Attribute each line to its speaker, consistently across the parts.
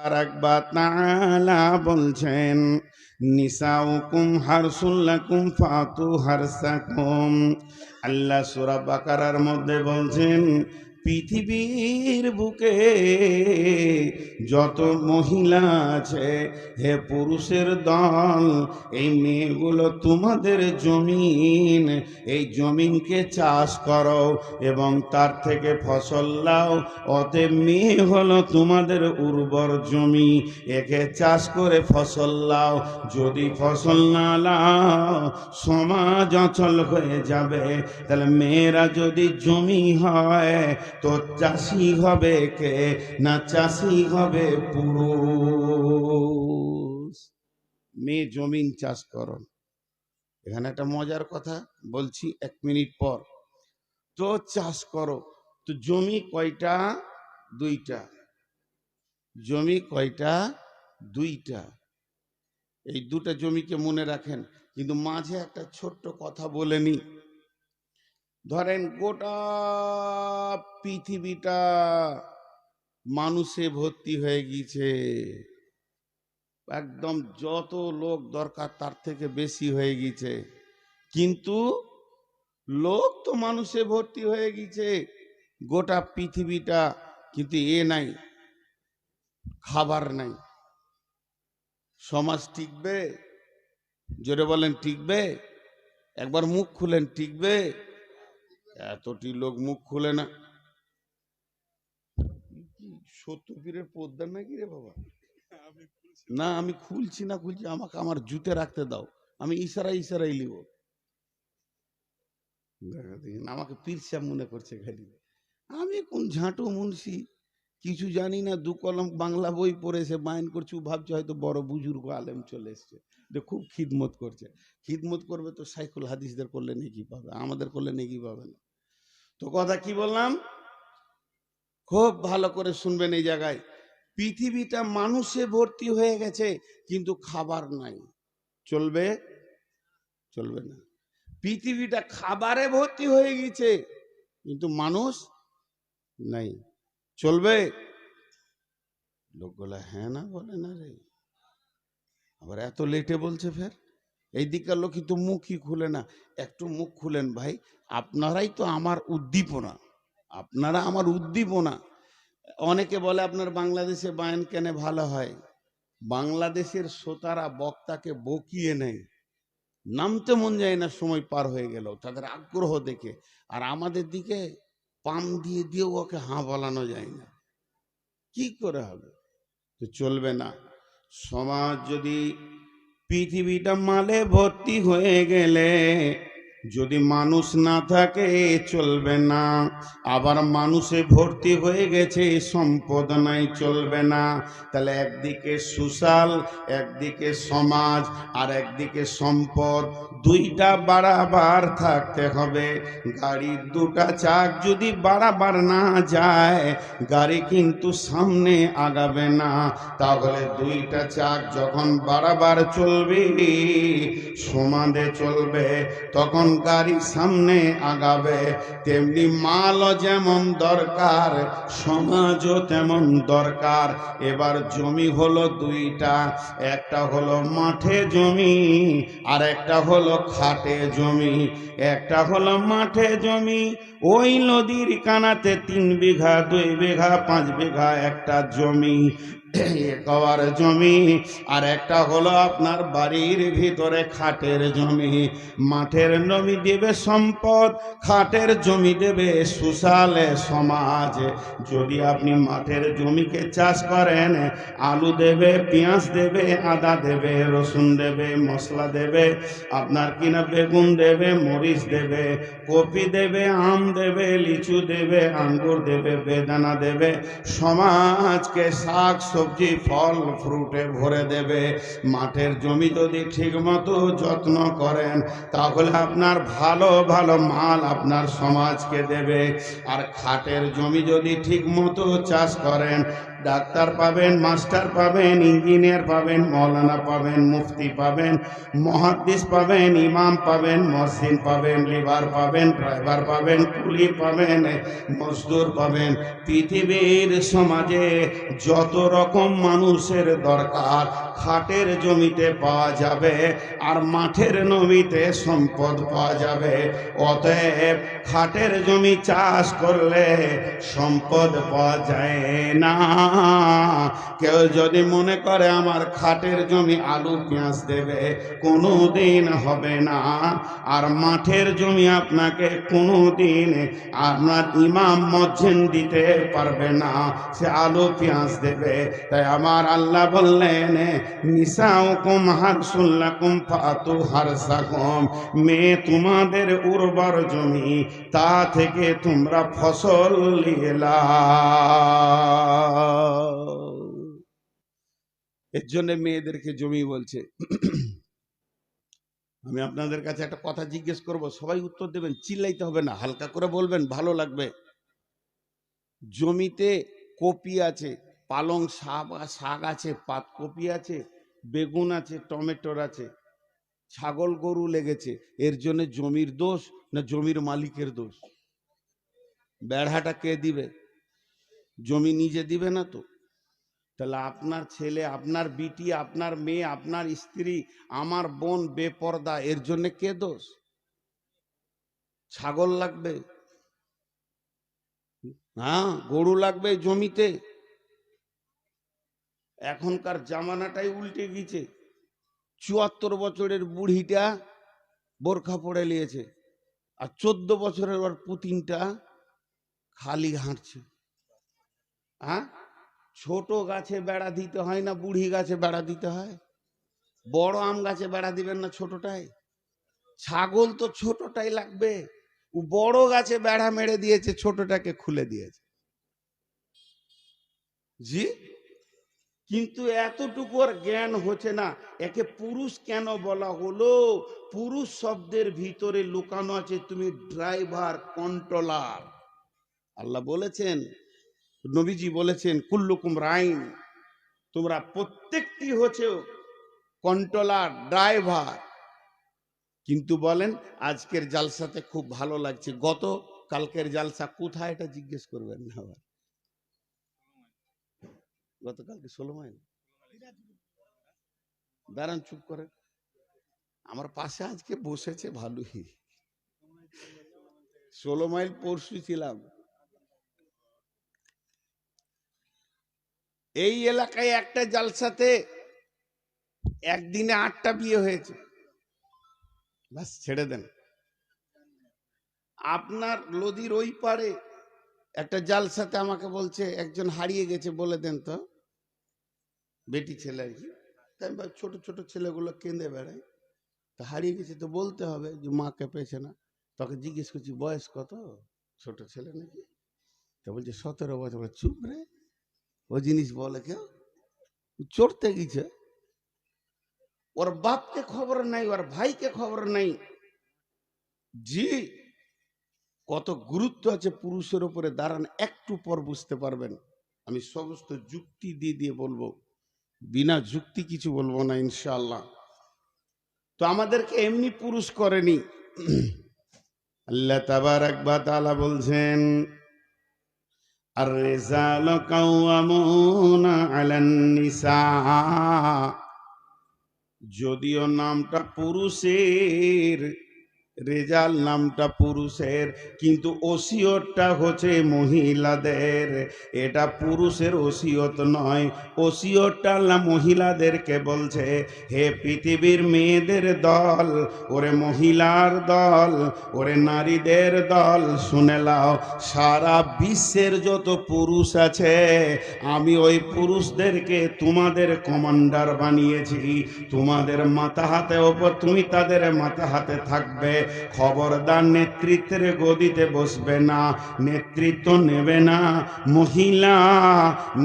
Speaker 1: রাকবা তাআলা বলছেন, নিসাউকুম হারসুল লাকুম ফাতু হারসাকুম। আল্লাহ সূরা বাকারার মধ্যে বলছেন, পৃথিবীর বুকে যত মহিলা আছে, হে পুরুষের দল, এই মেয়েগুলো তোমাদের জমিন, এই জমিনকে চাষ করো এবং তার থেকে ফসল লাও। অতএব মেয়ে হলো তোমাদের উর্বর জমি, একে চাষ করে ফসল লাও। যদি ফসল না লাও সমাজ অচল হয়ে যাবে। তাহলে মেয়েরা যদি জমি হয় তো চাষি হবে কে? না চাষি হবে পুরুষ। মেয়ে জমিন চাষ করো। এখানে একটা মজার কথা বলছি, 1 মিনিট পর। তো চাষ করো, তো জমি কয়টা? 2টা। জমি কয়টা? 2টা। এই 2টা জমিকে মনে রাখেন, কিন্তু মাঝে একটা ছোট্ট কথা বলে নি। ধরেন গোটা পৃথিবীটা মানুষে ভর্তি হয়ে গিয়েছে, একদম যত লোক দরকার তার থেকে বেশি হয়ে গিয়েছে, কিন্তু লোক তো মানুষে ভর্তি হয়ে গিয়েছে গোটা পৃথিবীটা, কিন্তু নাই, খাবার নাই। সমাজ টিকবে? জোরে বলেন, টিকবে? একবার মুখ খুলেন, টিকবে? এতটি লোক মুখ খুলে না। সত্তর পীরের পোদ্দার নাকি রে বাবা? না, আমি খুলছি না, আমাকে আমার জুতে রাখতে দাও, আমি ইশারাই লিব। আমাকে পীর সাহেব মনে করছে খালি। আমি কোন ঝাঁটু মুন্সি, কিছু জানি না। 2 কলম বাংলা বই পড়েছে, বায়ন করছে, ভাবছে হয়তো বড় বুজুর্গ আলেম চলে এসছে, যে খুব খিদমত করছে। খিদমত করবে তো সাইকুল হাদিসদের করলে নেকি পাবে, আমাদের করলে নেকি পাবে না। তো কথা কি বললাম, খুব ভালো করে শুনবেন এই জায়গায়। পৃথিবীটা মানুষে ভর্তি হয়ে গেছে, কিন্তু খাবার নাই। চলবে? চলবে না। পৃথিবীটা খাবারে ভর্তি হয়ে গেছে, কিন্তু মানুষ নাই। চলবে? লোকগুলা হ্যাঁ না বলে না রে, আবার এত লেটে বলছে ফের। এই দিককার লোক কিন্তু মুখই খুলে না। একটু মুখ খুলেন ভাই, আপনারাই তো আমার উদ্দীপনা, আপনারা আমার উদ্দীপনা। অনেকে বলে আপনার বাংলাদেশে বায়ান কেন ভালো হয়? বাংলাদেশের শ্রোতারা বক্তাকে বকিয়ে নেয়, নামতে মন যায় না সময় পার হয়ে গেল, তাদের আগ্রহ দেখে। আর আমাদের দিকে পাম দিয়ে দিয়েও ওকে হাঁ বলানো যায় না, কি করে হবে? তো চলবে না। সমাজ যদি, পৃথিবীটা মালে ভর্তি হয়ে গেলে যদি মানুষ না থাকে চলবে না। আবার মানুষে ভর্তি হয়ে গেছে, সম্পদ নাই, চলবে না। তাহলে একদিকে সুশাল, একদিকে সমাজ, আর একদিকে সম্পদ, 2টা বাড়াবার থাকতে হবে। গাড়ির 2টা চাক যদি বাড়াবার না যায়, গাড়ি কিন্তু সামনে আগাবে না। তাহলে 2টা চাক যখন বাড়াবার চলবে, সমানে চলবে, তখন গাড়ি সামনে আগাবে। তেমনি মালও যেমন দরকার, সমাজও তেমন দরকার। এবার জমি হলো 2টা, একটা হলো মাঠে জমি, আর একটা হলো খাটে জমি। একটা হলো মাঠে জমি, ওই নদীর কানাতে 3 বিঘা, 2 বিঘা, 5 বিঘা একটা জমি, একবার জমি। আর একটা হলো আপনার বাড়ির ভিতরে খাটের জমি। মাঠের জমি দেবে সম্পদ, খাটের জমি দেবে সুশালে সমাজ। যদি আপনি মাঠের জমিকে চাষ করেন, আলু দেবে, পেঁয়াজ দেবে, আদা দেবে, রসুন দেবে, মশলা দেবে, আপনার কিনা বেগুন দেবে, মরিচ দেবে, কপি দেবে, আম দেবে, লিচু দেবে, আঙ্গুর দেবে, বেদানা দেবে, সমাজকে শাক সবজি ফল ফ্রুটে ভরে দেবে। মাঠের জমি যদি ঠিক মতো যত্ন করেন, তাহলে আপনার ভালো ভালো মাল আপনার সমাজকে দেবে। আর খাটের জমি যদি ঠিক মতো চাষ করেন, ডাক্তার পাবেন, মাস্টার পাবেন, ইঞ্জিনিয়ার পাবেন, মৌলানা পাবেন, মুফতি পাবেন, মুহাদ্দিস পাবেন, ইমাম পাবেন, মসজিদ পাবেন, লিভার পাবেন, ড্রাইভার পাবেন, কুলি পাবেন, মজদুর পাবেন। পৃথিবীর সমাজে যত রকম মানুষের দরকার খাটের জমিতে পাওয়া যাবে, আর মাঠের জমিতে সম্পদ পাওয়া যাবে। অতএব খাটের জমি চাষ করলে সম্পদ পাওয়া যায় না। কেউ যদি মনে করে আমার খাটের জমি আলু পেঁয়াজ দেবে, কোনোদিন হবে না। আর মাঠের জমি আপনাকে কোনোদিন আপনার ইমাম মজ্জিন দিতে পারবে না, সে আলু পেঁয়াজ দেবে। তাই আমার আল্লাহ বললেন, নিসাউকুম হারসুল লাকুম ফাতু হারসাকুম, মেয়ে তোমাদের উর্বর জমি, তা থেকে তোমরা ফসল নিয়ে লাও। এর জন্য মেয়েদেরকে জমি বলছে। আমি আপনাদের কাছে একটা কথা জিজ্ঞেস করব, সবাই উত্তর দেবেন, চিল্লাইতে হবে না, হালকা করে বলবেন, ভালো লাগবে। জমিতে কপি আছে, পালং শাক আছে, পাতকপি আছে, বেগুন আছে, টমেটোর আছে, ছাগল গরু লেগেছে, এর জন্য জমির দোষ না জমির মালিকের দোষ? বেড়াটা কে দিবে? জমি নিজে দিবে না তো। তাহলে আপনার ছেলে, আপনার বিটি, আপনার মেয়ে, আপনার স্ত্রী, আমার বোন বেপরদা, এর জন্য কে দোষ? ছাগল লাগবে, হ্যাঁ, গরু লাগবে জমিতে। এখনকার জামানাটাই উল্টে গেছে। ৭৪ বছরের বুড়িটা বোরখা পরে নিয়েছে, আর ১৪ বছরের ওর পুতিনটা খালি হাঁটছে। হ্যাঁ, ছোট গাছে বেড়া দিতে হয় না বুড়ি গাছে বেড়া দিতে হয়? বড় আম গাছে বেড়া দিবেন না ছোটটাই? ছাগল তো ছোটটাই লাগবে। ও বড় গাছে বেড়া মেরে দিয়েছে, ছোটটাকে খুলে দিয়েছে। জি, কিন্তু এতটুকু আর জ্ঞান হচ্ছে না। একে পুরুষ কেন বলা হলো? পুরুষ শব্দের ভিতরে লুকানো আছে তুমি ড্রাইভার, কন্ট্রোলার। আল্লাহ বলেছেন, নবীজি বলেছেন, কুল্লুকুম রাইন, তোমরা প্রত্যেকটি হচ্ছে কন্ট্রোলার, ড্রাইভার। কিন্তু বলেন আজকের জালসাতে খুব ভালো লাগছে, গত কালকের জালসা কোথায় এটা জিজ্ঞেস করবেন না। আবার গতকালকে 16 মাইল, দাঁড়ান চুপ করে, আমার পাশে আজকে বসেছে ভালোই। 16 মাইল পরশু ছিলাম। এই এলাকায় একটা জালসাতে একদিনে 8টা বিয়ে হয়েছে। বাস ছেড়ে দেন। আপনার নদীর ওই পারে একটা জালসাতে আমাকে বলছে একজন হারিয়ে গেছে, বলে দেন তো। বেটি ছেলে আর কি। তাই ছোট ছোট ছেলেগুলো কেঁদে বেড়ায়, তা হারিয়ে গেছে তো বলতে হবে যে মাকে পেয়েছে না। তোকে জিজ্ঞেস করছি বয়স কত? ছোট ছেলে নাকি? তা বলছে 17 বছর। চুপ রে, ও জিনিস বলে কেউ? চড়তে গেছে, ওর বাপকে খবর নাই, ওর ভাইকে খবর নাই। জি, কত গুরুত্ব আছে পুরুষের উপরে, দাঁড়ান একটু পর বুঝতে পারবেন। আমি সমস্ত যুক্তি দিয়ে দিয়ে বলবো, বিনা যুক্তি কিছু বলবো না ইনশাআল্লাহ। তো আমাদেরকে এমনি পুরুষ করেনি। আল্লাহ তাবারাক ওয়া তাআলা বলছেন, আর রিজালু কাওয়ামুনা আলান নিসা। যদিও নামটা পুরুষের, রেজাল নামটা পুরুষের, কিন্তু ওসিয়তটা হচ্ছে মহিলাদের। এটা পুরুষের ওসিয়ত নয়, ওসিয়তটা আল্লাহ মহিলাদেরকে বলছে, হে পৃথিবীর মেয়েদের দল, ওরে মহিলার দল, ওরে নারীদের দল, শুনে লাও, সারা বিশ্বের যত পুরুষ আছে আমি ওই পুরুষদেরকে তোমাদের কমান্ডার বানিয়েছি। তোমাদের মাথা হাতে ওপর, তুমি তাদের মাথা হাতে থাকবে। খবরদার নেতৃত্বের গদিতে বসবে না, নেতৃত্ব নেবে না। মহিলা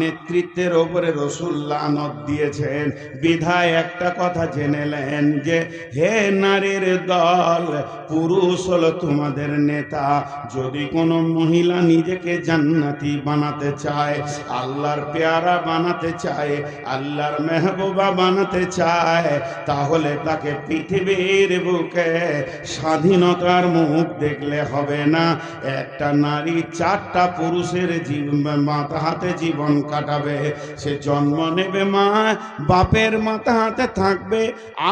Speaker 1: নেতৃত্বের ওপরে রাসূল লানত দিয়েছেন। বিধায় একটা কথা জেনেলেন যে হে নারীর দল, পুরুষ হলো তোমাদের নেতা। যদি কোনো মহিলা নিজেকে জান্নাতি বানাতে চায়, আল্লাহর পেয়ারা বানাতে চায়, আল্লাহর মেহবুবা বানাতে চায়, তাহলে তাকে পৃথিবীর বুকে স্বাধীনতার মুখ দেখলে হবে না। একটা নারী 4টা পুরুষের মাথা হাতে জীবন কাটাবে। সে জন্ম নেবে মা বাপের মাথা হাতে থাকবে,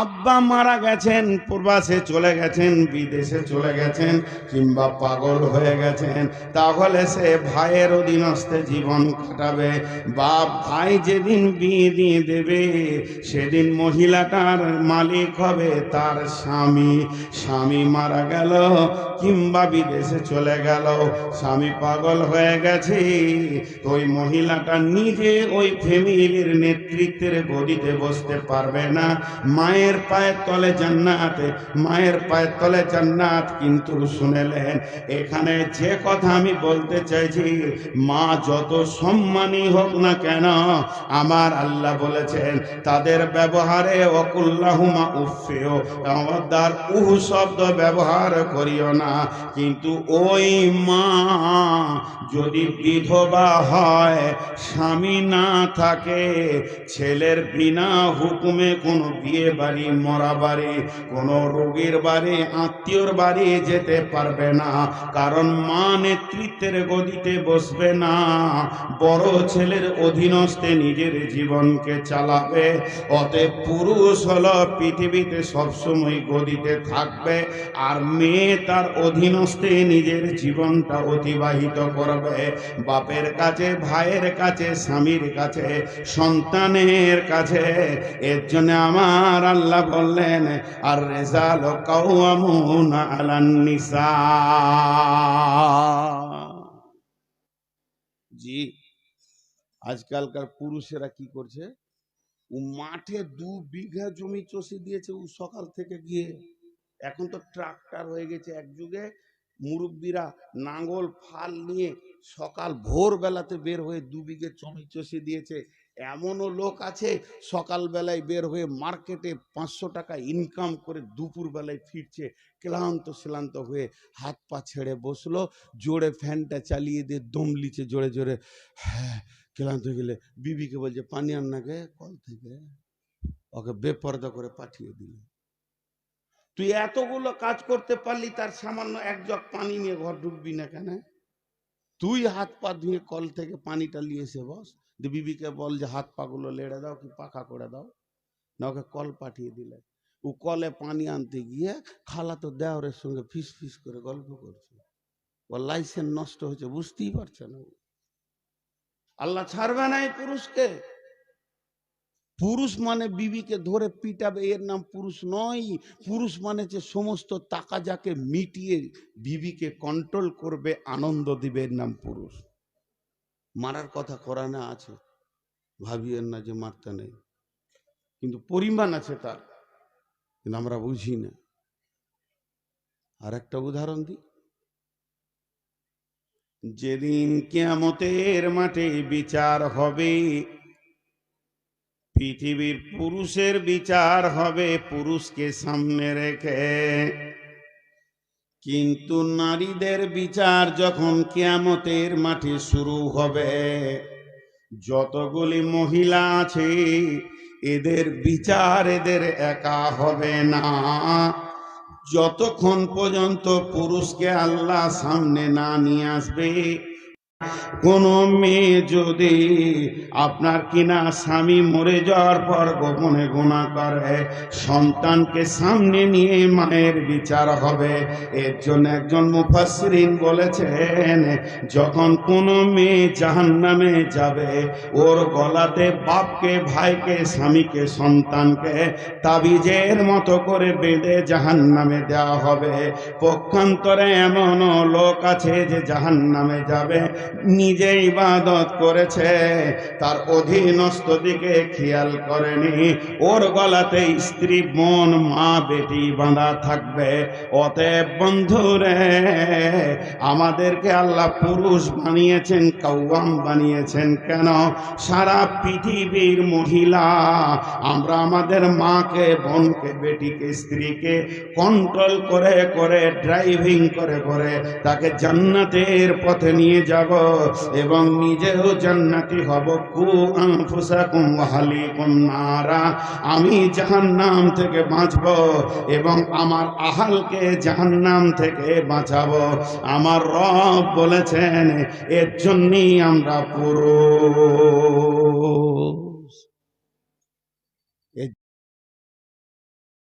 Speaker 1: আব্বা মারা গেছেন, প্রবাসে চলে গেছেন, বিদেশে চলে গেছেন, কিংবা পাগল হয়ে গেছেন, তাহলে সে ভাইয়ের অধীনস্থে জীবন কাটাবে। বাপ ভাই যেদিন বিয়ে দিয়ে দেবে, সেদিন মহিলাটার মালিক হবে তার স্বামী। স্বামী মারা গেল কিংবা বিদেশে চলে গেল, স্বামী পাগল হয়ে গেছে, ওই মহিলাটা নিজে ওই ফ্যামিলির নেতৃত্বের গদিতে বসতে পারবে না। মায়ের পায়ের তলে জান্নাতে, মায়ের পায়ের তলে জান্নাত। কিন্তু শুনেলেন, এখানে যে কথা আমি বলতে চাইছি, মা যত সম্মানী হোক না কেন, আমার আল্লাহ বলেছেন তাদের ব্যবহারে ওয়াকুল্লাহুমা উফিও, খবরদার উহ শব্দ ব্যবহার করিও না। কিন্তু ওই মা যদি বিধবা হয়, স্বামী না থাকে, ছেলের বিনা হুকুমে কোনো বিয়ে বাড়ি, মরা বাড়ি, কোনো রোগীর বাড়ি, আত্মীয়র বাড়ি যেতে পারবে না। কারণ মা নেতৃত্বের গদিতে বসবে না, বড় ছেলের অধীনস্থে নিজের জীবনকে চালাবে। অতএব পুরুষ হলো পৃথিবীতে সবসময় গদিতে থাকবে, আর মেয়ে তার অধীনস্থে নিজের জীবনটা অতিবাহিত করবে। বাপের কাছে, ভাইয়ের কাছে, স্বামীর কাছে, সন্তানের কাছে। এর জন্য আমার আল্লাহ বললেন, আর রিজালু কাওয়ামুনা আলান নিসা। জি, আজকালকার পুরুষেরা কি করছে, ও মাঠে 2 বিঘা জমি চষে দিয়েছে, ও সকাল থেকে গিয়ে, এখন তো ট্রাক্টর হয়ে গেছে। এক যুগে মুরব্বীরা নাঙ্গল ফাল নিয়ে সকাল ভোরবেলাতে বের হয়ে 2 বিঘে জমি চষে দিয়েছে। এমনও লোক আছে সকালবেলায় বের হয়ে মার্কেটে 500 টাকা ইনকাম করে দুপুর বেলায় ফিরছে, ক্লান্ত শ্লান্ত হয়ে হাত পা ছেড়ে বসলো, জোরে ফ্যানটা চালিয়ে দিয়ে দম লিছে জোরে জোরে, হ্যাঁ ক্লান্ত হয়ে গেলে বিবিকে বলছে পানি আন না গে কল থেকে, ওকে বেপরদা করে পাঠিয়ে দিল। তুই এতগুলো কাজ করতে পারলি, তার সামান্য 1 জগ পানি নিয়ে ঘর ঢুকবি না কেন? তুই হাত পা ধুয়ে কল থেকে পানিটা নিয়ে এসে বস, বিবিকে বল যে হাত পা গুলো লেড়ে দাও কি পাখা করে দাও, না ওকে কল পাঠিয়ে দিলে। ও কলে পানি আনতে গিয়ে খালা তো দেওরের সঙ্গে ফিস ফিস করে গল্প করছে, ওর লাইসেন্স নষ্ট হয়েছে, বুঝতেই পারছে না। আল্লাহ ছাড়বে না এই পুরুষকে। পুরুষ মানে বিবিকে ধরে পিটাবে, এর নাম পুরুষ নয়। পুরুষ মানে যে সমস্ত টাকা যাকে মিটিয়ে বিবিকে কন্ট্রোল করবে, আনন্দ দিবে, এর নাম পুরুষ। মারার কথা কোরআনে আছে, ভাবিয়েন না যে মারতে নেই, কিন্তু পরিমাণ আছে তার, কিন্তু আমরা বুঝি না। আর একটা উদাহরণ দিই, যেদিন কিয়ামতের মাঠে বিচার হবে, পৃথিবীর পুরুষের বিচার হবে পুরুষকে সামনে রেখে, কিন্তু নারীদের বিচার যখন কিয়ামতের মাঠে শুরু হবে, যতগুলি মহিলা আছে এদের বিচার এদের একা হবে না। যতক্ষণ পর্যন্ত পুরুষকে আল্লাহ সামনে না নিয়ে আসবে, কোন মেয়ে যদি আপনার কিনা স্বামী মরে যাওয়ার পর গোপনে গুনাহ করে, সন্তানকে সামনে নিয়ে মায়ের বিচার হবে। এর জন্য একজন মুফাসসিরিন বলেছেন, যখন কোন মেয়ে জাহান্নামে যাবে, ওর গলাতে বাপকে, ভাইকে, স্বামীকে, সন্তানকে তাবিজের মতো করে বেঁধে জাহান্নামে দেওয়া হবে। পক্ষান্তরে এমন লোক আছে যে জাহান্নামে যাবে, নিজে ইবাদত করেছে, তার অধীনস্থ দিকে খেয়াল করেনি, ওর গলাতে স্ত্রী, বোন, মা, বেটি বাঁধা থাকবে। অতএব বন্ধুরে, আমাদেরকে আল্লাহ পুরুষ বানিয়েছেন, কাওয়াম বানিয়েছেন কেন? সারা পৃথিবীর মহিলা আমরা আমাদের মাকে, বোনকে, বেটিকে, স্ত্রীকে কন্ট্রোল করে করে, ড্রাইভিং করে করে তাকে জান্নাতের পথে নিয়ে যাব এবং নিজেও জান্নাতি হব। কু আনফুসাকুম ওয়া আহলিকুম নারা, আমি জাহান্নাম থেকে বাঁচব এবং আমার আহালকে জাহান্নাম থেকে বাঁচাবো। আমার রব বলেছেন, এর জন্যই আমরা পুরুষ।